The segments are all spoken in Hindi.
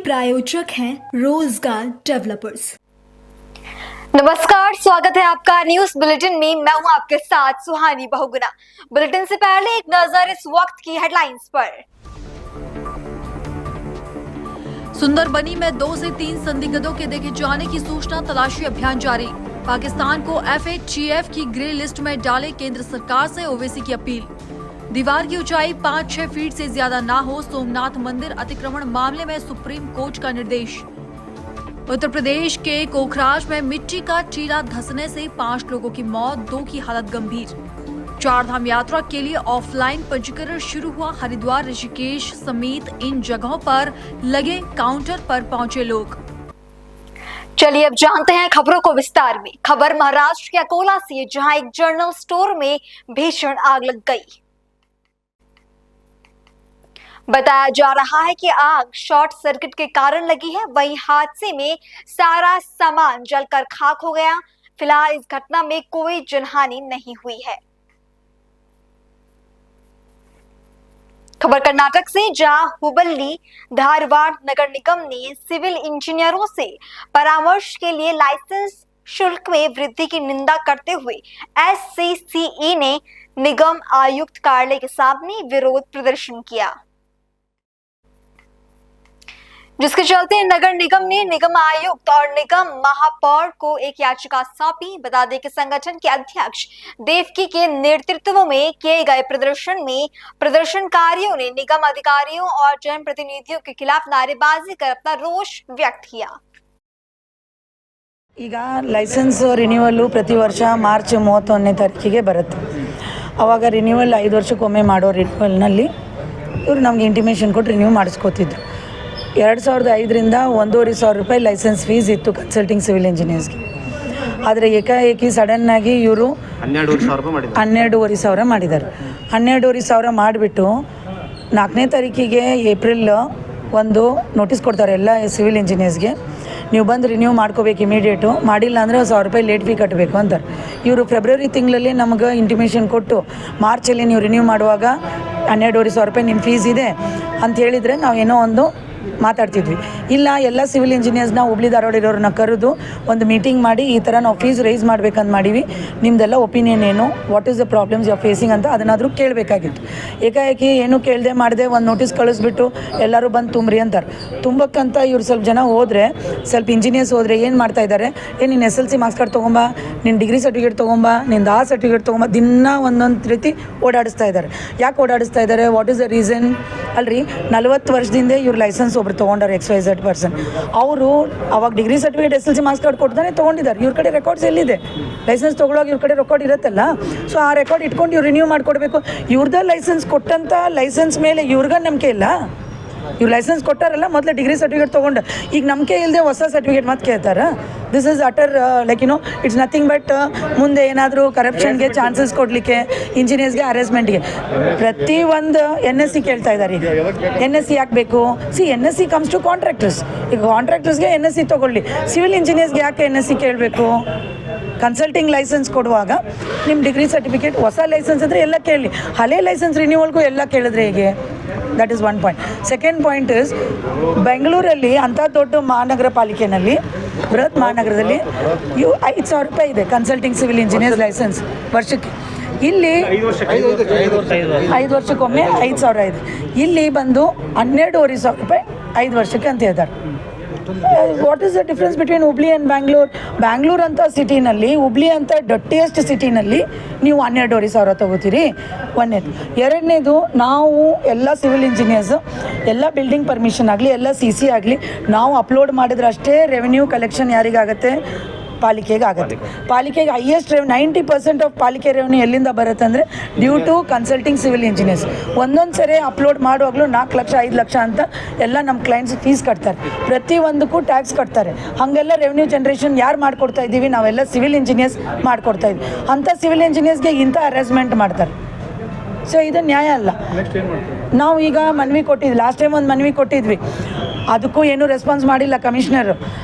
प्रायोजक हैं रोजगार डेवलपर्स। नमस्कार, स्वागत है आपका न्यूज बुलेटिन में। मैं हूं आपके साथ सुहानी बहुगुना। बुलेटिन से पहले एक नजर इस वक्त की हेडलाइंस पर। सुंदरबनी में 2 से 3 संदिग्धों के देखे जाने की सूचना, तलाशी अभियान जारी। पाकिस्तान को FATF की ग्रे लिस्ट में डाले केंद्र सरकार से ओवैसी की अपील। दीवार की ऊंचाई 5-6 फीट से ज्यादा ना हो, सोमनाथ मंदिर अतिक्रमण मामले में सुप्रीम कोर्ट का निर्देश। उत्तर प्रदेश के कोखराज में मिट्टी का टीला धंसने से 5 लोगों की मौत, 2 की हालत गंभीर। 4 धाम यात्रा के लिए ऑफलाइन पंजीकरण शुरू हुआ। हरिद्वार, ऋषिकेश समेत इन जगहों पर लगे काउंटर पर पहुंचे लोग। चलिए अब जानते हैं खबरों को विस्तार में। खबर महाराष्ट्र के अकोला से, जहां एक जनरल स्टोर में भीषण आग लग गई। बताया जा रहा है कि आग शॉर्ट सर्किट के कारण लगी है। वहीं हादसे में सारा सामान जलकर खाक हो गया। फिलहाल इस घटना में कोई जनहानि नहीं हुई है। खबर कर्नाटक से, जहां हुबल्ली धारवाड़ नगर निगम ने सिविल इंजीनियरों से परामर्श के लिए लाइसेंस शुल्क में वृद्धि की निंदा करते हुए SCCE ने निगम आयुक्त कार्यालय के सामने विरोध प्रदर्शन किया, जिसके चलते नगर निगम ने निगम आयुक्त और निगम महापौर को एक याचिका सौंपी। बता दें कि संगठन के अध्यक्ष देवकी के नेतृत्व में किए गए प्रदर्शन में प्रदर्शनकारियों ने निगम अधिकारियों और जनप्रतिनिधियों के खिलाफ नारेबाजी कर अपना रोष व्यक्त किया। ಈಗ ಲೈಸೆನ್ಸ್ ರಿನ್ಯೂವಲ್ಲು ಪ್ರತಿ ವರ್ಷ ಮಾರ್ಚ್ 31ನೇ ತಾರೀಕಿಗೆ ಬರುತ್ತೆ. ಆವಾಗ ರಿನ್ಯೂವಲ್ 5 ವರ್ಷಕ್ಕೊಮ್ಮೆ ಮಾಡೋ ರಿನ್ಯೂವಲ್ನಲ್ಲಿ ಇವರು ನಮಗೆ ಇಂಟಿಮೇಷನ್ ಕೊಟ್ಟು ರಿನ್ಯೂ ಮಾಡಿಸ್ಕೋತಿದ್ರು. 2005ರಿಂದ 1,500 ರೂಪಾಯಿ ಲೈಸೆನ್ಸ್ ಫೀಸ್ ಇತ್ತು ಕನ್ಸಲ್ಟಿಂಗ್ ಸಿವಿಲ್ ಇಂಜಿನಿಯರ್ಸ್ಗೆ. ಆದರೆ ಏಕಾಏಕಿ ಸಡನ್ನಾಗಿ ಇವರು 12,500 ಮಾಡಿದ್ದಾರೆ. 12,500 ಮಾಡಿಬಿಟ್ಟು 4ನೇ ತಾರೀಕಿಗೆ ಏಪ್ರಿಲ್ ಒಂದು ನೋಟಿಸ್ ಕೊಡ್ತಾರೆ ಎಲ್ಲ ಸಿವಿಲ್ ಇಂಜಿನಿಯರ್ಸ್ಗೆ. ನೀವು ಬಂದು ರಿನ್ಯೂ ಮಾಡ್ಕೋಬೇಕು ಇಮಿಡಿಯೇಟು, ಮಾಡಿಲ್ಲ ಅಂದರೆ 1,000 ರೂಪಾಯಿ ಲೇಟ್ ಫೀ ಕಟ್ಟಬೇಕು ಅಂತಾರೆ. ಇವರು ಫೆಬ್ರವರಿ ತಿಂಗಳಲ್ಲಿ ನಮಗೆ ಇಂಟಿಮೇಷನ್ ಕೊಟ್ಟು ಮಾರ್ಚಲ್ಲಿ ನೀವು ರಿನ್ಯೂ ಮಾಡುವಾಗ 12,500 ರೂಪಾಯಿ ನಿಮ್ಮ ಫೀಸ್ ಇದೆ ಅಂತ ಹೇಳಿದರೆ ನಾವು ಏನೋ ಒಂದು ಮಾತಾಡ್ತಿದ್ವಿ. ಇಲ್ಲ, ಎಲ್ಲ ಸಿವಿಲ್ ಇಂಜಿನಿಯರ್ಸ್ನ ಹುಬ್ಳಿ ಧಾರವಾಡ ಇರೋರನ್ನ ಕರೆದು ಒಂದು ಮೀಟಿಂಗ್ ಮಾಡಿ ಈ ಥರ ನಾವು ಫೀಸ್ ರೈಸ್ ಮಾಡ್ಬೇಕಂತ ಮಾಡೀವಿ, ನಿಮ್ಮದೆಲ್ಲ ಒಪಿನಿಯನ್ ಏನು, what is the problems you are facing ಅಂತ ಅದನ್ನಾದರೂ ಕೇಳಬೇಕಾಗಿತ್ತು. ಏಕಾಏಕಿ ಏನು ಕೇಳದೆ ಮಾಡದೆ ಒಂದು ನೋಟಿಸ್ ಕಳಿಸ್ಬಿಟ್ಟು ಎಲ್ಲರೂ ಬಂದು ತುಂಬ್ರಿ ಅಂತಾರೆ. ತುಂಬಕ್ಕಂತ ಇವ್ರು ಸ್ವಲ್ಪ ಜನ ಹೋದರೆ, ಸ್ವಲ್ಪ ಇಂಜಿನಿಯರ್ಸ್ ಹೋದರೆ ಏನು ಮಾಡ್ತಾ ಇದ್ದಾರೆ, ನೀನು SLC ಮಾರ್ಕ್ಸ್ ಕಾರ್ಡ್ ತೊಗೊಂಬ, ನಿನ್ನ ಡಿಗ್ರಿ ಸರ್ಟಿಫಿಕೇಟ್ ತೊಗೊಂಬ, ನಿಂದು ಆ ಸರ್ಟಿಫಿಕೇಟ್ ತೊಗೊಂಬ, ದಿನ ಒಂದೊಂದು ರೀತಿ ಓಡಾಡಿಸ್ತಾ ಇದ್ದಾರೆ. ಯಾಕೆ ಓಡಾಡಿಸ್ತಾ ಇದ್ದಾರೆ, ವಾಟ್ ಈಸ್ ದ ರೀಸನ್? ಅಲ್ರಿ, 40 ವರ್ಷದಿಂದ ಇವ್ರು ಲೈಸೆನ್ಸ್ ಒಬ್ರು ತೊಗೊಂಡಾರೆ, XYZ ಪರ್ಸನ್. ಅವರು ಅವಾಗ degree certificate SLC marks card ಕೊಡ್ತಾನೆ ತೊಗೊಂಡಿದ್ದಾರೆ. ಇವ್ರ ಕಡೆ ರೆಕಾರ್ಡ್ಸ್ ಎಲ್ಲಿದೆ? ಲೈಸೆನ್ಸ್ ತೊಗೊಳೋವಾಗ ಇವ್ರ ಕಡೆ ರೆಕಾರ್ಡ್ ಇರುತ್ತಲ್ಲ. ಸೊ ಆ ರೆಕಾರ್ಡ್ ಇಟ್ಕೊಂಡು ಇವ್ರು ರಿನ್ಯೂ ಮಾಡಿಕೊಡ್ಬೇಕು. ಇವ್ರದ್ದು ಲೈಸೆನ್ಸ್ ಕೊಟ್ಟಂಥ ಲೈಸೆನ್ಸ್ ಮೇಲೆ ಇವ್ರಿಗೆ ನಂಬಿಕೆ ಇಲ್ಲ. ಇವ್ರು ಲೈಸೆನ್ಸ್ ಕೊಟ್ಟಾರಲ್ಲ, ಮೊದಲು ಡಿಗ್ರಿ ಸರ್ಟಿಫಿಕೇಟ್ ತೊಗೊಂಡು ಈಗ ನಂಬಿಕೆ ಇಲ್ಲದೆ ಹೊಸ ಸರ್ಟಿಫಿಕೇಟ್ ಮತ್ತೆ ಕೇಳ್ತಾರೆ. This is utter like it's nothing but ಮುಂದೆ ಏನಾದರೂ ಕರಪ್ಷನ್ಗೆ ಚಾನ್ಸಸ್ ಕೊಡಲಿಕ್ಕೆ, ಇಂಜಿನಿಯರ್ಸ್ಗೆ ಹ್ಯಾರೆಸ್ಮೆಂಟ್ಗೆ ಪ್ರತಿ ಒಂದು NSC ಕೇಳ್ತಾ ಇದ್ದಾರೆ. ಈಗ NSC ಯಾಕೆ ಬೇಕು? NSC comes to contractors. ಈಗ ಕಾಂಟ್ರಾಕ್ಟರ್ಸ್ಗೆ NSC ತೊಗೊಳ್ಳಿ, ಸಿವಿಲ್ ಇಂಜಿನಿಯರ್ಸ್ಗೆ ಯಾಕೆ NSC ಕೇಳಬೇಕು? ಕನ್ಸಲ್ಟಿಂಗ್ ಲೈಸೆನ್ಸ್ ಕೊಡುವಾಗ ನಿಮ್ಮ ಡಿಗ್ರಿ ಸರ್ಟಿಫಿಕೇಟ್, ಹೊಸ ಲೈಸೆನ್ಸ್ ಅಂದರೆ ಎಲ್ಲ ಕೇಳಿ, ಹಳೆ ಲೈಸೆನ್ಸ್ ರಿನ್ಯೂವಲ್ಗೂ ಎಲ್ಲ ಕೇಳಿದ್ರೆ ಹೇಗೆ? That is one point. Second point is, ಬೆಂಗಳೂರಲ್ಲಿ ಅಂಥ ದೊಡ್ಡ ಮಹಾನಗರ ಪಾಲಿಕೆಯಲ್ಲಿ, ಬೃಹತ್ ಮಹಾನಗರದಲ್ಲಿ 5,000 ರೂಪಾಯಿ ಇದೆ ಕನ್ಸಲ್ಟಿಂಗ್ ಸಿವಿಲ್ ಇಂಜಿನಿಯರ್ಸ್ ಲೈಸೆನ್ಸ್ ವರ್ಷಕ್ಕೆ. ಇಲ್ಲಿ 5 ವರ್ಷಕ್ಕೊಮ್ಮೆ 5,000 ಇದೆ. ಇಲ್ಲಿ ಬಂದು 12,500 ರೂಪಾಯಿ 5 ವರ್ಷಕ್ಕೆ ಅಂತ ಹೇಳ್ತಾರೆ. What is the difference between Hubli and Bangalore? Bangalore ಅಂತ ಸಿಟಿನಲ್ಲಿ, ಹುಬ್ಳಿ ಅಂತ ಡಟ್ಟಿಯೆಸ್ಟ್ ಸಿಟಿನಲ್ಲಿ ನೀವು 12,500 ತೊಗೋತೀರಿ. ಒಂದನೇದು. ಎರಡನೇದು, ನಾವು ಎಲ್ಲ ಸಿವಿಲ್ ಇಂಜಿನಿಯರ್ಸು ಎಲ್ಲ ಬಿಲ್ಡಿಂಗ್ ಪರ್ಮಿಷನ್ ಆಗಲಿ, ಎಲ್ಲ CC ಆಗಲಿ, ನಾವು ಅಪ್ಲೋಡ್ ಮಾಡಿದ್ರೆ ಅಷ್ಟೇ ರೆವೆನ್ಯೂ ಕಲೆಕ್ಷನ್ ಯಾರಿಗಾಗುತ್ತೆ? ಪಾಲಿಕೆಗೆ ಆಗುತ್ತೆ. ಪಾಲಿಕೆಗೆ ಹೈಯೆಸ್ಟ್ 90% ಆಫ್ ಪಾಲಿಕೆ ರೆವೆನ್ಯೂ ಎಲ್ಲಿಂದ ಬರುತ್ತೆ ಅಂದರೆ due to consulting civil engineers. ಒಂದೊಂದು ಸರಿ ಅಪ್ಲೋಡ್ ಮಾಡುವಾಗಲೂ 4 ಲಕ್ಷ 5 ಲಕ್ಷ ಅಂತ ಎಲ್ಲ ನಮ್ಮ ಕ್ಲೈಂಟ್ಸ್ ಫೀಸ್ ಕಟ್ತಾರೆ. ಪ್ರತಿಯೊಂದಕ್ಕೂ ಟ್ಯಾಕ್ಸ್ ಕಟ್ತಾರೆ. ಹಾಗೆಲ್ಲ ರೆವೆನ್ಯೂ ಜನ್ರೇಷನ್ ಯಾರು ಮಾಡಿಕೊಡ್ತಾ ಇದ್ದೀವಿ? ನಾವೆಲ್ಲ ಸಿವಿಲ್ ಇಂಜಿನಿಯರ್ಸ್ ಮಾಡಿಕೊಡ್ತಾ ಇದ್ವಿ. ಅಂಥ ಸಿವಿಲ್ ಇಂಜಿನಿಯರ್ಸ್ಗೆ ಇಂಥ ಹ್ಯಾರೆಸ್ಮೆಂಟ್ ಮಾಡ್ತಾರೆ. ಸೊ ಇದು ನ್ಯಾಯ ಅಲ್ಲ. ನಾವು ಈಗ ಮನವಿ ಕೊಟ್ಟಿದ್ವಿ, ಲಾಸ್ಟ್ ಟೈಮ್ ಒಂದು ಮನವಿ ಕೊಟ್ಟಿದ್ವಿ, ಅದಕ್ಕೂ ಏನೂ ರೆಸ್ಪಾನ್ಸ್ ಮಾಡಿಲ್ಲ ಕಮಿಷನರು.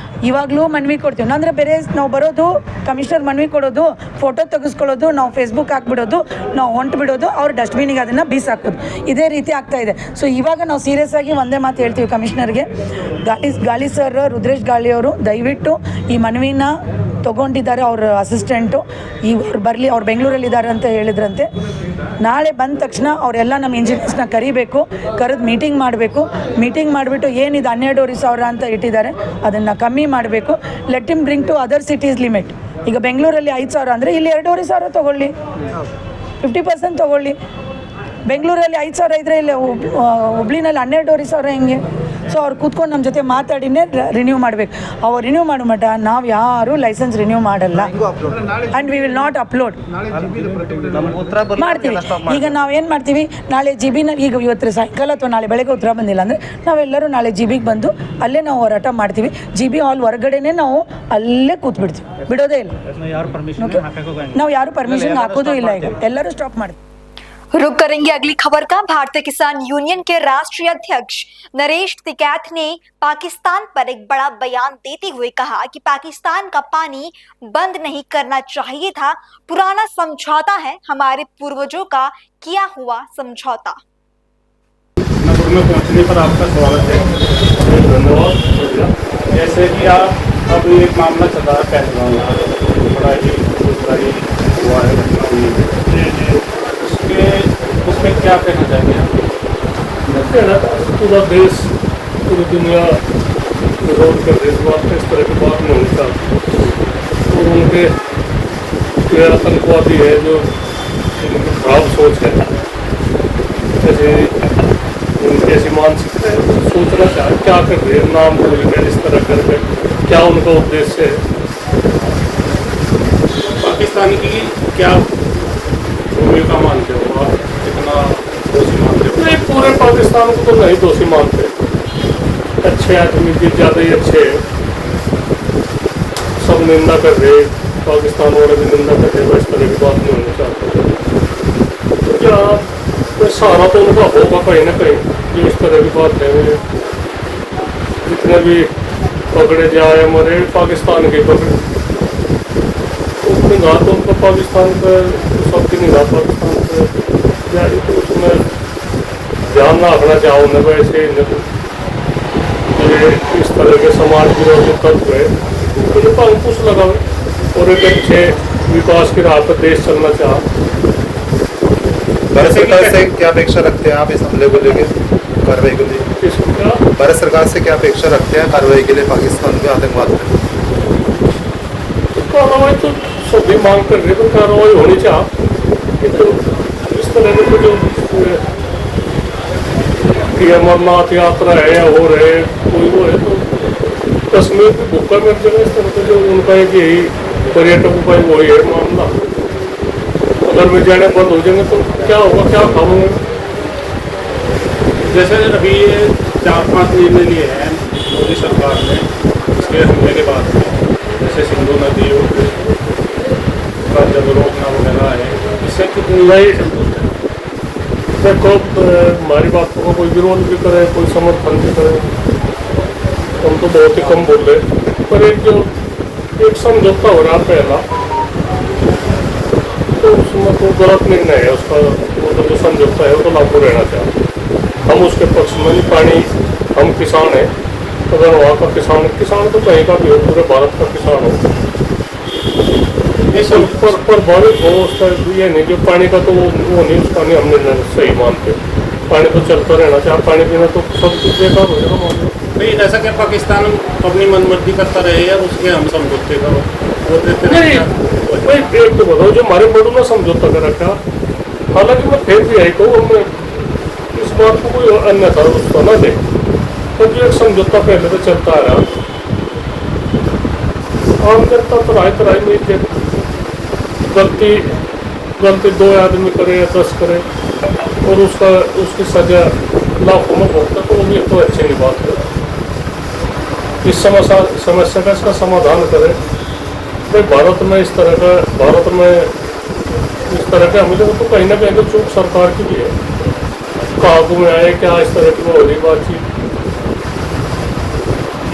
ಇವಾಗಲೂ ಮನವಿ ಕೊಡ್ತೀವಿ. ಅಂದರೆ ಬೇರೆ ನಾವು ಬರೋದು ಕಮಿಷನರ್ ಮನವಿ ಕೊಡೋದು, ಫೋಟೋ ತೆಗೆಸ್ಕೊಳ್ಳೋದು, ನಾವು ಫೇಸ್ಬುಕ್ ಹಾಕ್ಬಿಡೋದು, ನಾವು ಹೊಂಟು ಬಿಡೋದು, ಅವ್ರು ಡಸ್ಟ್ಬಿನಿಗೆ ಅದನ್ನು ಬೀಸಾಕೋದು, ಇದೇ ರೀತಿ ಆಗ್ತಾಯಿದೆ. ಸೊ ಇವಾಗ ನಾವು ಸೀರಿಯಸ್ ಆಗಿ ಒಂದೇ ಮಾತು ಹೇಳ್ತೀವಿ ಕಮಿಷನರ್ಗೆ, ಗಾಳಿ ಸರ್, ರುದ್ರೇಶ್ ಗಾಳಿಯವರು ದಯವಿಟ್ಟು ಈ ಮನವಿನ ತೊಗೊಂಡಿದ್ದಾರೆ. ಅವ್ರ ಅಸಿಸ್ಟೆಂಟು ಅವ್ರು ಬರಲಿ, ಅವ್ರು ಬೆಂಗಳೂರಲ್ಲಿದ್ದಾರೆ ಅಂತ ಹೇಳಿದ್ರಂತೆ. ನಾಳೆ ಬಂದ ತಕ್ಷಣ ಅವರೆಲ್ಲ ನಮ್ಮ ಇಂಜಿನಿಯರ್ಸ್ನ ಕರಿಬೇಕು, ಕರೆದು ಮೀಟಿಂಗ್ ಮಾಡಬೇಕು. ಮೀಟಿಂಗ್ ಮಾಡಿಬಿಟ್ಟು ಏನಿದು 12,000 ಅಂತ ಇಟ್ಟಿದ್ದಾರೆ ಅದನ್ನು ಕಮ್ಮಿ ಮಾಡಬೇಕು. Let him bring to other cities limit. ಈಗ ಬೆಂಗಳೂರಲ್ಲಿ 5,000 ಅಂದರೆ ಇಲ್ಲಿ 2,500 ತೊಗೊಳ್ಳಿ, 50% ತೊಗೊಳ್ಳಿ. ಬೆಂಗಳೂರಲ್ಲಿ 5,000 ಇದ್ದರೆ ಇಲ್ಲಿ ಹುಬ್ಳಿನಲ್ಲಿ 12,500 ಹೆಂಗೆ? ಸೊ ಅವ್ರು ಕೂತ್ಕೊಂಡು ನಮ್ಮ ಜೊತೆ ಮಾತಾಡಿನೇ ರಿನ್ಯೂ ಮಾಡಬೇಕು. ಅವ್ರು ರಿನ್ಯೂ ಮಾಡೋ ಮಟ್ಟ ನಾವು ಯಾರೂ ಲೈಸೆನ್ಸ್ ರಿನ್ಯೂ ಮಾಡಲ್ಲ. And we will not upload ಮಾಡ್ತೀವಿ. ಈಗ ನಾವೇನು ಮಾಡ್ತೀವಿ, ನಾಳೆ GB ಈಗ ಇವತ್ತು ಸಾಯಂಕಾಲ ಅಥವಾ ನಾಳೆ ಬೆಳಗ್ಗೆ ಉತ್ತರ ಬಂದಿಲ್ಲ ಅಂದರೆ ನಾವೆಲ್ಲರೂ ನಾಳೆ GB ಬಂದು ಅಲ್ಲೇ ನಾವು ಹೋರಾಟ ಮಾಡ್ತೀವಿ. GB ಹಾಲ್ ಹೊರಗಡೆನೇ ನಾವು ಅಲ್ಲೇ ಕೂತ್ಬಿಡ್ತೀವಿ, ಬಿಡೋದೇ ಇಲ್ಲ. ನಾವು ಯಾರು ಪರ್ಮಿಷನ್ ಹಾಕೋದು ಇಲ್ಲ. ಈಗ ಎಲ್ಲರೂ ಸ್ಟಾಪ್ ಮಾಡ್ತೀವಿ. रुक करेंगे अगली खबर का। भारतीय किसान यूनियन के राष्ट्रीय अध्यक्ष नरेश टिकैत ने पाकिस्तान पर एक बड़ा बयान देते हुए कहा कि पाकिस्तान का पानी बंद नहीं करना चाहिए था, पुराना समझौता है, हमारे पूर्वजों का किया हुआ समझौता। में पहुंचने पर आपका स्वागत है, धन्यवाद। जैसे कि आप अब एक मामला चल रहा है पहलगाम, बड़ा ही हुआ है घटना हुई है, उसमें क्या कहना चाहेंगे आप? कहना था पूरा देश, पूरी दुनिया विरोध कर रही है, इस तरह की बात नहीं होता। और उनके आतंकवादी है जो खराब सोच है, जैसे उनकी ऐसी मानसिकता है, सोचना चाहे क्या कर रहे हैं, नाम भूल गए इस तरह करके, क्या उनका उद्देश्य है। पाकिस्तान की क्या भूमिका मानते हो आप, कितना दोषी मानते हो? नहीं, पूरे पाकिस्तान को तो नहीं दोषी मानते, अच्छे आदमी भी ज़्यादा ही अच्छे हैं, सब निंदा कर रहे, पाकिस्तान वाले भी निंदा कर रहे, इस तरह की बात नहीं होनी चाहते। तो क्या सहारा तो उनका होगा कहीं ना कहीं, जो इस तरह की बात है। जितने भी पकड़े जाए मरे पाकिस्तान के पकड़े, निगाह तो उनका पाकिस्तान पर, सबकी निगाह पाकिस्तान पर जारी, तो उसमें ध्यान रखना चाहो न वैसे इस तरह के समाज विरोधी तत्व है उन्हें अंकुश लगावे और एक अच्छे विकास की राह पर देश चलना चाह। भारत सरकार से क्या अपेक्षा रखते हैं आप इस हमले को लेकर, कार्रवाई को लेकर? भारत सरकार से क्या अपेक्षा रखते हैं कार्रवाई के लिए पाकिस्तान के आतंकवाद पर? कार्रवाई तो सभी मांग कर रहे, तो कार्रवाई होनी चाह। तो इस तरह के जो अमरनाथ यात्रा है या हो रहे कोई वो है, तो कश्मीर की भूखा मिल जाएगा। इस तरह से जो उनका एक यही पर्यटकों का वही है मामला, अगर वे जाने बंद हो जाएंगे तो क्या होगा, क्या खाओगे? जैसे अभी ये 4-5 निर्णय लिए हैं मोदी सरकार ने इसके हमले के बाद में, जैसे सिंधु नदी का जल रोकना वगैरह है, इससे कितनी नहीं देखो, हमारी बातों का कोई विरोध भी करे, कोई समर्थन भी करे, हम तो बहुत ही कम बोल रहे। पर एक जो एक समझौता हो रहा पहला, तो उसमें तो गलत निर्णय है उसका, वो तो जो समझौता है वो तो लागू रहना चाहिए। हम उसके पक्ष में नहीं, पानी हम किसान हैं, अगर वहाँ का किसान तो कहीं का भी हो, पूरे भारत का किसान हो, इस पर प्रभावित हो उसका ये नहीं कि पानी का तो वो नहीं, उसका नहीं हमने सही मानते। पानी तो चलता रहना चाहिए, पानी पीना तो सब कुछ बेकार हो जाएगा मान लो। नहीं ऐसा क्या पाकिस्तान अपनी मनमर्जी करता रहे या उसके हम समझौते का वो देते नहीं, एक तो बताओ जो हमारे बड़ों ने समझौता कर रखा, हालांकि मैं फिर भी यही कहूँ, मैं इस बात को कोई अन्यथा उसको न दे, पर जो एक समझौता पहले तो चलता आ रहा, आम जनता तराई में गलती 2 आदमी करे या 10 करे और उसकी सजा लाखों में भुगता, तो वो भी तो अच्छी नहीं बात है। इस समस्या का इसका समाधान करे भाई। भारत में इस तरह के हमले तो कहीं ना कहीं तो चूक सरकार की भी है, काबू में आए क्या इस तरह की वो हो रही बातचीत,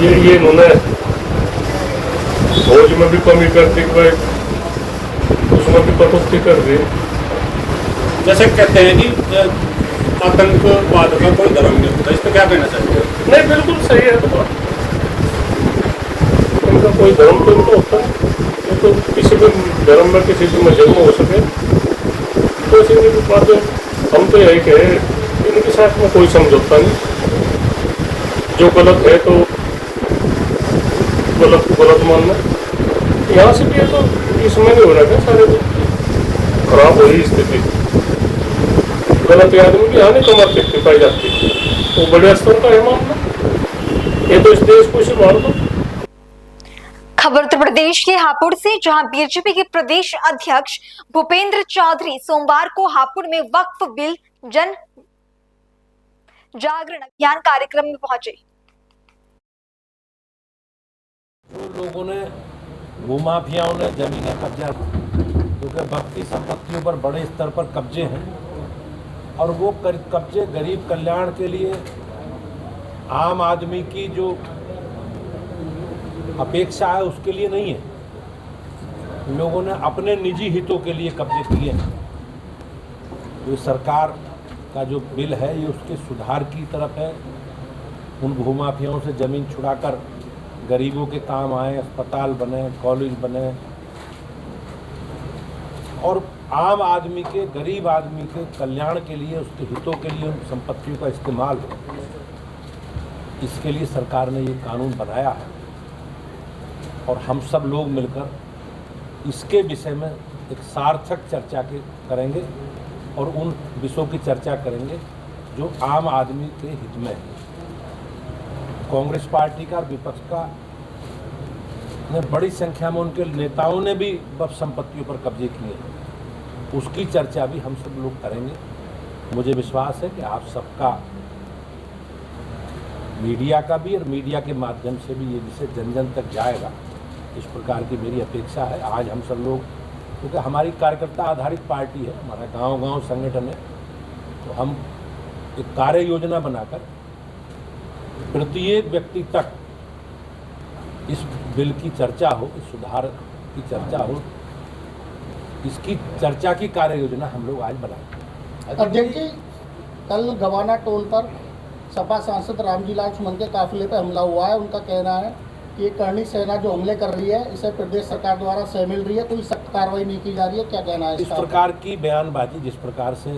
ये इन्होंने फौज में भी कमी कर दी कि भाई उसमें भी कटौती कर दी। जैसे कहते हैं कि आतंकवाद का कोई धर्म नहीं होता, इस पर क्या कहना चाहिए? नहीं, बिल्कुल सही है बात। इनका कोई धर्म तो इनको होता है, ये तो किसी भी धर्म में किसी भी मजहब में हो सके तो इसी की बात है। हम तो यही कहे इनके साथ में कोई समझौता नहीं, जो गलत है तो गलत को गलत मानना। यहाँ से भी है तो इसमें नहीं हो रहा है, सारे खराब हो रही स्थिति। गलत आदमी की यहाँ नहीं कमर टिकती पाई जाती, वो बड़े स्तर का है मामला। ये तो इस देश को संभाल दो। खबर उत्तर प्रदेश के हापुड़ से, जहां बीजेपी के प्रदेश अध्यक्ष भूपेंद्र चौधरी सोमवार को हापुड़ में वक्फ बिल जन जागरण अभियान कार्यक्रम में पहुंचे। लोगों ने, भूमाफियाओं ने जमीनें कब्जा, क्योंकि भक्ति संपत्तियों पर बड़े स्तर पर कब्जे हैं और वो कब्जे गरीब कल्याण के लिए आम आदमी की जो अपेक्षा है उसके लिए नहीं है। लोगों ने अपने निजी हितों के लिए कब्जे किए हैं। तो सरकार का जो बिल है ये उसके सुधार की तरफ है। उन भूमाफियाओं से ज़मीन छुड़ाकर गरीबों के काम आए, अस्पताल बने, कॉलेज बने और आम आदमी के, गरीब आदमी के कल्याण के लिए, उसके हितों के लिए उन संपत्तियों का इस्तेमाल हो। इसके लिए सरकार ने ये कानून बनाया है और हम सब लोग मिलकर इसके विषय में एक सार्थक चर्चा करेंगे और उन विषयों की चर्चा करेंगे जो आम आदमी के हित में है। कांग्रेस पार्टी का और विपक्ष का ने बड़ी संख्या में उनके नेताओं ने भी वक्फ संपत्तियों पर कब्जे किए, उसकी चर्चा भी हम सब लोग करेंगे। मुझे विश्वास है कि आप सबका, मीडिया का भी और मीडिया के माध्यम से भी ये विषय जन जन तक जाएगा, इस प्रकार की मेरी अपेक्षा है। आज हम सब लोग, क्योंकि हमारी कार्यकर्ता आधारित पार्टी है, हमारा गांव-गांव संगठन है, तो हम एक कार्य योजना बनाकर प्रत्येक व्यक्ति तक इस बिल की चर्चा हो, इस सुधार की चर्चा हो, इसकी चर्चा की कार्य योजना हम लोग आज बनाएंगे। अध्यक्ष जी, कल गवाना टोल पर सपा सांसद रामजी लाल सुमन के काफिले पर हमला हुआ है। उनका कहना है कि ये करणी सेना जो हमले कर रही है इसे प्रदेश सरकार द्वारा सह मिल रही है, कोई सख्त कार्रवाई नहीं की जा रही है, क्या कहना है? इस प्रकार की बयानबाजी, जिस प्रकार से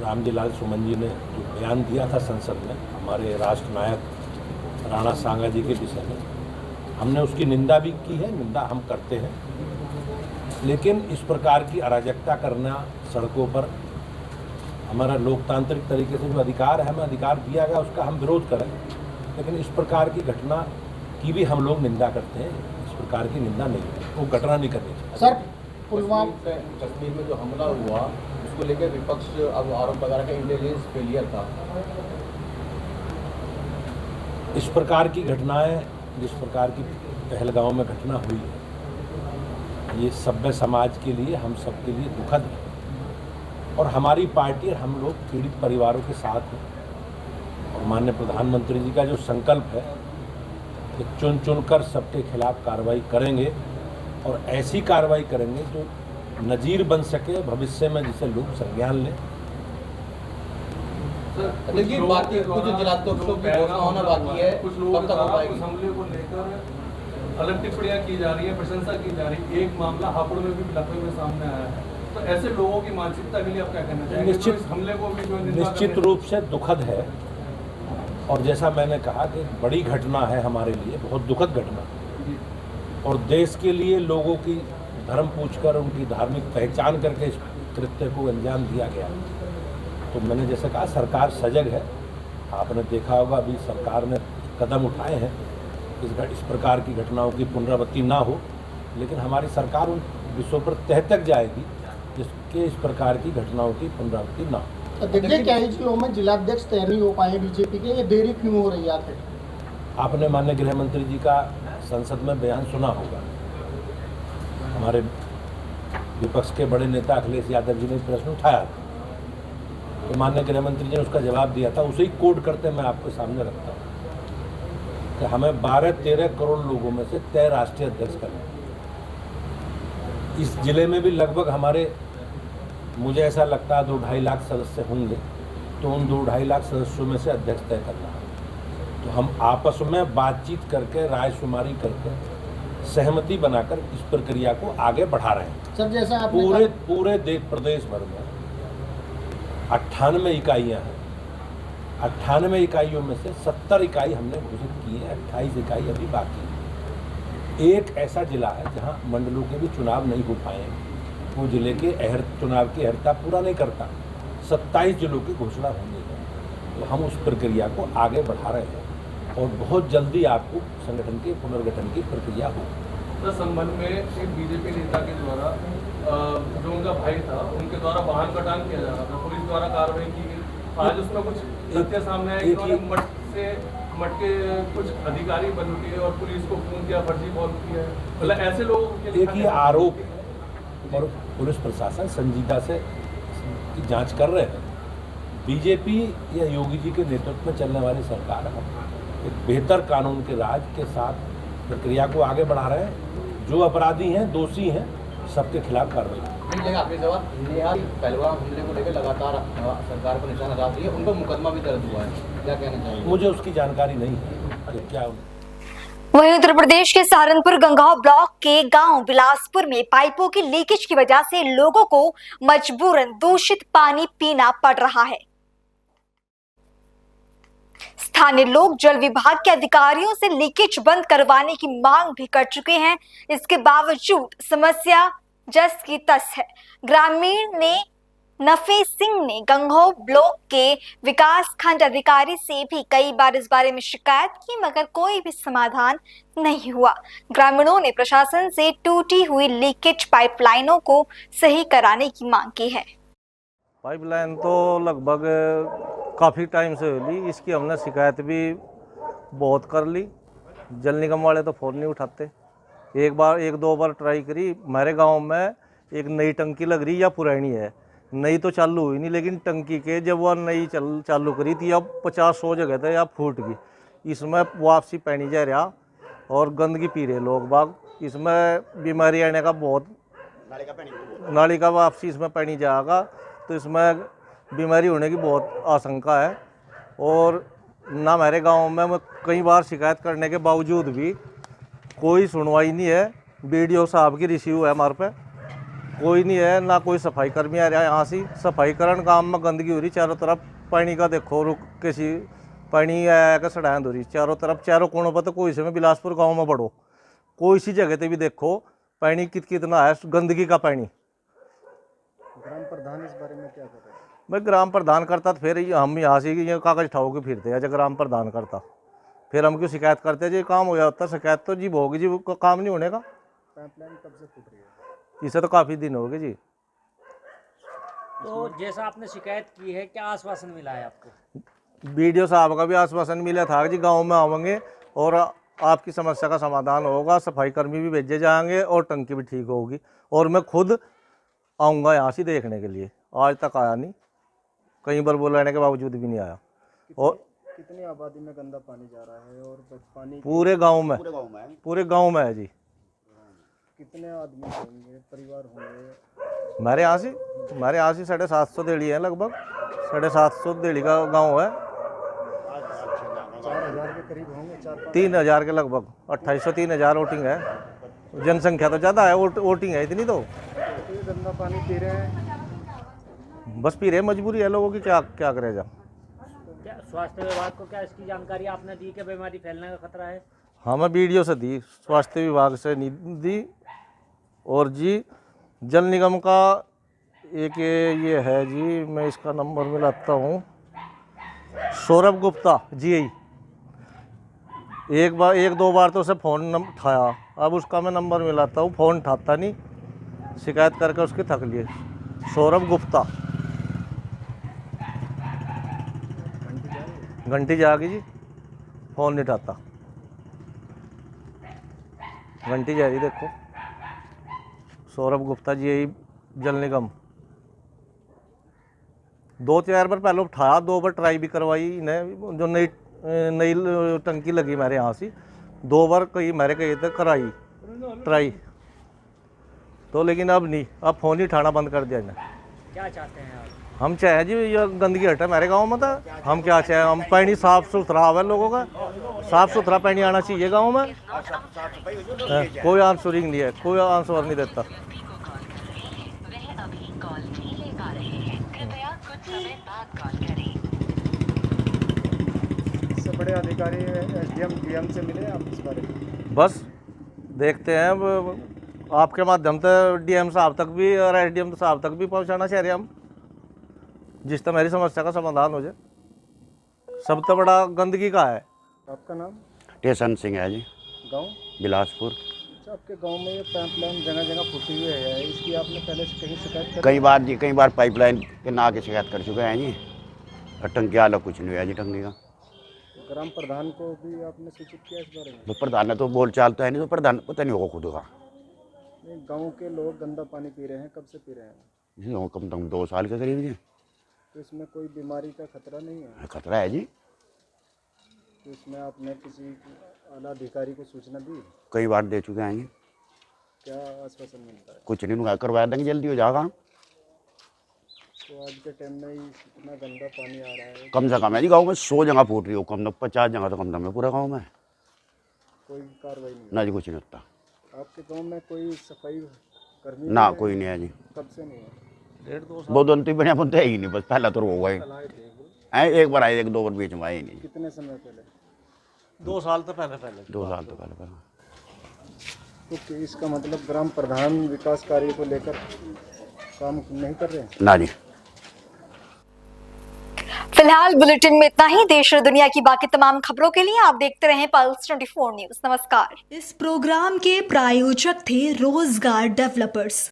रामजी लाल सुमन जी ने जो बयान दिया था संसद में हमारे राष्ट्र नायक राणा सांगा जी के विषय में, हमने उसकी निंदा भी की है, निंदा हम करते हैं। लेकिन इस प्रकार की अराजकता करना सड़कों पर, हमारा लोकतांत्रिक तरीके से जो अधिकार है, हमें अधिकार दिया गया, उसका हम विरोध करें, लेकिन इस प्रकार की घटना की भी हम लोग निंदा करते हैं। इस प्रकार की निंदा नहीं, वो घटना नहीं करनी चाहिए। सर, पुलवामा कश्मीर में जो हमला हुआ उसको लेकर विपक्ष अब आरोप लगा रहा है इंटेलिजेंस फेलियर था। इस प्रकार की घटनाएं, जिस प्रकार की पहलगांव में घटना हुई है, ये सभ्य समाज के लिए, हम सब के लिए दुखद है और हमारी पार्टी और हम लोग पीड़ित परिवारों के साथ हैं। और माननीय प्रधानमंत्री जी का जो संकल्प है कि चुन चुनकर सबके खिलाफ कार्रवाई करेंगे और ऐसी कार्रवाई करेंगे जो नजीर बन सके भविष्य में, जिसे लोग संज्ञान लें। देखिए, बाकी कुछ जिलाध्यक्षों की घोषणा होना बाकी है, कब तक हो पाएगी? हमले को लेकर अलग टिप्पणियां की जा रही है, प्रशंसा की जा रही है। एक मामला हापुड़ में भी लखनऊ में सामने आया है, तो ऐसे लोगों की मानसिकता के लिए आप क्या कहना चाहेंगे? निश्चित, तो हमले को भी जो निश्चित रूप से दुखद है और जैसा मैंने कहा कि बड़ी घटना है हमारे लिए, बहुत दुखद घटना, और देश के लिए लोगों की धर्म पूछकर, उनकी धार्मिक पहचान करके इस कृत्य को अंजाम दिया गया। तो मैंने जैसे कहा, सरकार सजग है। आपने देखा होगा अभी सरकार ने कदम उठाए हैं इस प्रकार की घटनाओं की पुनरावृत्ति ना हो, लेकिन हमारी सरकार उन विषयों पर तह तक जाएगी जिसके इस प्रकार की घटनाओं की पुनरावृत्ति ना हो। देखिए, क्या जिलों में जिलाध्यक्ष तय नहीं हो पाए बीजेपी के, ये देरी क्यों हो रही है आखिर? आपने माननीय गृह मंत्री जी का संसद में बयान सुना होगा। हमारे विपक्ष के बड़े नेता अखिलेश यादव जी ने प्रश्न उठाया था, तो माननीय गृह मंत्री जी ने उसका जवाब दिया था। उसे ही कोड करते मैं आपके सामने रखता हूँ कि हमें 12-13 करोड़ लोगों में से तय राष्ट्रीय अध्यक्ष करना, इस ज़िले में भी लगभग हमारे, मुझे ऐसा लगता है 2-2.5 लाख सदस्य होंगे, तो उन 2-2.5 लाख सदस्यों में से अध्यक्ष तय करना है। तो हम आपस में बातचीत करके, रायशुमारी करके, सहमति बनाकर इस प्रक्रिया को आगे बढ़ा रहे हैं। सर जैसा आपने पूरे प्रदेश भर में 98 इकाइयाँ हैं। 98 इकाइयों में से 70 इकाई हमने घोषित की है, 28 इकाई अभी बाकी है। एक ऐसा जिला है जहां मंडलों के भी चुनाव नहीं हो पाए हैं, वो जिले के चुनाव की अहर्ता पूरा नहीं करता। 27 जिलों की घोषणा होनी है, तो हम उस प्रक्रिया को आगे बढ़ा रहे हैं और बहुत जल्दी आपको संगठन के पुनर्गठन की प्रक्रिया होगी। इस संबंध में एक बीजेपी नेता के द्वारा जो उनका भाई था, उनके द्वारा वाहन कटान किया जा रहा था, पुलिस द्वारा कार्रवाई की गई। आज उसमें कुछ तथ्य सामने आए कि मठ के कुछ अधिकारी बन के और पुलिस को फोन किया, फर्जी कॉल किया है। मतलब ऐसे लोगों के लिए एक ये आरोप है और पुलिस प्रशासन संजीदगी से की जांच कर रहे हैं। बीजेपी या योगी जी के नेतृत्व में चलने वाली सरकार है, एक बेहतर कानून के राज के साथ प्रक्रिया को आगे बढ़ा रहे हैं। जो अपराधी हैं, दोषी हैं, सबके खिलाफ कार्रवाई। आपके जवाब नेहा पहलवान हमले को लेकर लगातार सरकार को निशाना साध रही है, उनका मुकदमा भी दर्ज हुआ है, क्या कहना चाहिए? मुझे उसकी जानकारी नहीं है क्या। वहीं उत्तर प्रदेश के सहारनपुर गंगांव ब्लॉक के गांव बिलासपुर में पाइपों की लीकेज की वजह से लोगों को मजबूरन दूषित पानी पीना पड़ रहा है। स्थानीय लोग जल विभाग के अधिकारियों से लीकेज बंद करवाने की मांग भी कर चुके हैं। इसके बावजूद समस्या जस की तस है। ग्रामीण ने नफे सिंह ने गंगांव ब्लॉक के विकास खंड अधिकारी से भी कई बार इस बारे में शिकायत की, मगर कोई भी समाधान नहीं हुआ। ग्रामीणों ने प्रशासन से टूटी हुई लीकेज पाइपलाइनों को सही कराने की मांग की है। पाइपलाइन तो लगभग काफ़ी टाइम से हुई, इसकी हमने शिकायत भी बहुत कर ली। जल निगम वाले तो फ़ोन नहीं उठाते। एक दो बार ट्राई करी। हमारे गांव में एक नई टंकी लग रही या पुरानी है, नई तो चालू हुई नहीं, लेकिन टंकी के जब वह नई चालू करी थी, अब 50-100 जगह थे या फूट गई। इसमें वापसी पानी जा रहा और गंदगी पी रहे लोग बाग। इसमें बीमारी आने का बहुत, नाली का वापसी इसमें पानी जाएगा तो इसमें बीमारी होने की बहुत आशंका है। और ना हमारे गांव में कई बार शिकायत करने के बावजूद भी कोई सुनवाई नहीं है। बीडीओ साहब की रिसीव है हमारे पे, कोई नहीं है, ना कोई सफाई कर्मी आ रहा है। यहाँ से सफाई करण काम में गंदगी हो रही चारों तरफ। पानी का देखो रुक किसी पानी आया सड़ान हो रही चारों तरफ, चारों कोनों पर। तो कोई से में बिलासपुर गांव में बढ़ो, कोई सी जगह पे भी देखो पानी कितना है, गंदगी का पानी। ग्राम प्रधान इस बारे में क्या कर रहे हैं? भाई ग्राम प्रधान करता तो फिर हम यहाँ से ये कागज ठाओ के फिरते हैं। जब ग्राम प्रधान करता फिर हम क्यों शिकायत करते हैं? जी काम हो जाता, शिकायत तो जी होगी जी, काम नहीं होने का। पाइपलाइन कब से फूट रही है? इसे तो काफ़ी दिन हो गए जी। तो जैसा आपने शिकायत की है, क्या आश्वासन मिला है आपको? बीडीओ साहब का भी आश्वासन मिला था जी गांव में आवेंगे और आपकी समस्या का समाधान होगा, सफाई कर्मी भी भेजे जाएंगे और टंकी भी ठीक होगी। और मैं खुद आऊँगा यहाँ से देखने के लिए। आज तक आया नहीं, कई बार बुलाने के बावजूद भी नहीं आया। और कितनी आबादी में गंदा पानी जा रहा है? और पानी पूरे गांव में है जी। कितने आदमी होंगे, परिवार होंगे? हमारे यहाँ से 750 देड़ी है, लगभग 750 देड़ी का गांव है। 4000 के करीब होंगे, 3000 के लगभग, 2800-3000 वोटिंग है। जनसंख्या तो ज़्यादा है, वोटिंग है इतनी। तो गंदा पानी पी रहे हैं, बस पी रहे, मजबूरी है लोगों की, क्या करेगा। क्या स्वास्थ्य विभाग को क्या इसकी जानकारी आपने दी कि बीमारी फैलने का खतरा है? हाँ, मैं वीडियो से दी, स्वास्थ्य विभाग से नहीं दी। और जी जल निगम का एक ये है जी, मैं इसका नंबर मिलाता हूँ, सौरभ गुप्ता जी। एक दो बार तो उसे फ़ोन उठाया, अब उसका मैं नंबर मिलाता हूँ, फ़ोन उठाता नहीं, शिकायत करके उसकी थक लिए। सौरभ गुप्ता, घंटी जाएगी जी, फ़ोन नहीं उठाता, घंटी जा रही देखो। सौरभ गुप्ता जी, यही जल निगम। 2-4 बार पहले उठाया, 2 बार ट्राई भी करवाई इन्हें। जो नई टंकी लगी मेरे यहाँ से, 2 बार कहीं मेरे कहीं तक कराई ट्राई, तो लेकिन अब नहीं, अब फ़ोन ही उठाना बंद कर दिया इन्हें। क्या चाहते हैं आप? हम चाहे जी ये गंदगी हटे मेरे गांव में, था हम क्या चाहे, हम पानी साफ सुथरा आवे लोगों का, साफ सुथरा पानी आना चाहिए गांव में। कोई आंसर नहीं है, कोई आंसर नहीं देता। सबसे बड़े अधिकारी एसडीएम डीएम से मिले आप इस बारे में? बस देखते हैं, आपके माध्यम से डीएम साहब तक भी और एसडीएम साहब तक भी पहुंचाना चाह रहे हैं हम, जिस तरह मेरी समस्या का समाधान हो जाए। सबसे बड़ा गंदगी का है। आपका नाम? टेशन सिंह है जी। गांव? बिलासपुर। अच्छा, आपके गांव में ये पाइपलाइन जगह जगह फूटी हुई है, इसकी आपने पहले से कहीं शिकायत कर? कई बार जी, कई बार पाइपलाइन के ना के शिकायत कर चुके हैं जी। और टंकी वाला कुछ नहीं हुआ जी, टंकी का। ग्राम प्रधान को भी आपने सूचित किया इस बारे में? तो प्रधान ने तो बोल चाल तो है नहीं, तो प्रधान पता नहीं होगा खुद का। गाँव के लोग गंदा पानी पी रहे हैं, कब से पी रहे हैं? जी कम से कम 2 साल के करीब जी। तो इसमें कोई बीमारी का खतरा नहीं है? खतरा है जी। तो इसमें आपने किसी आला अधिकारी को सूचना दी? कई बार दे चुके हैं जी। क्या आश्वासन मिलता है? कुछ नहीं, करवा देंगे, जल्दी हो जाएगा। तो आज के टाइम में इतना गंदा पानी आ रहा है? कम से कम है जी, गाँव में 100 जगह फूट रही हो, कम 50 जगह तो कम दम है पूरा गाँव में। कोई कार्रवाई नहीं? ना जी, कुछ नहीं होता। आपके गांव में कोई सफाई कर्मी? ना कोई नहीं है जी। कब से नहीं है? 1.5-2 साल। बहुत अंतिम बढ़िया बनते है ही नहीं, बस पहला तो हो गए हैं, एक बार आए, 1-2 बार बीच में आए ही नहीं। कितने समय पहले? 2 साल तो पहले 2 साल तो पहले। तो इसका मतलब ग्राम प्रधान विकास कार्य को लेकर काम नहीं कर रहे हैं? ना जी। फिलहाल बुलेटिन में इतना ही। देश और दुनिया की बाकी तमाम खबरों के लिए आप देखते रहें पल्स 24 न्यूज। नमस्कार। इस प्रोग्राम के प्रायोजक थे रोजगार डेवलपर्स।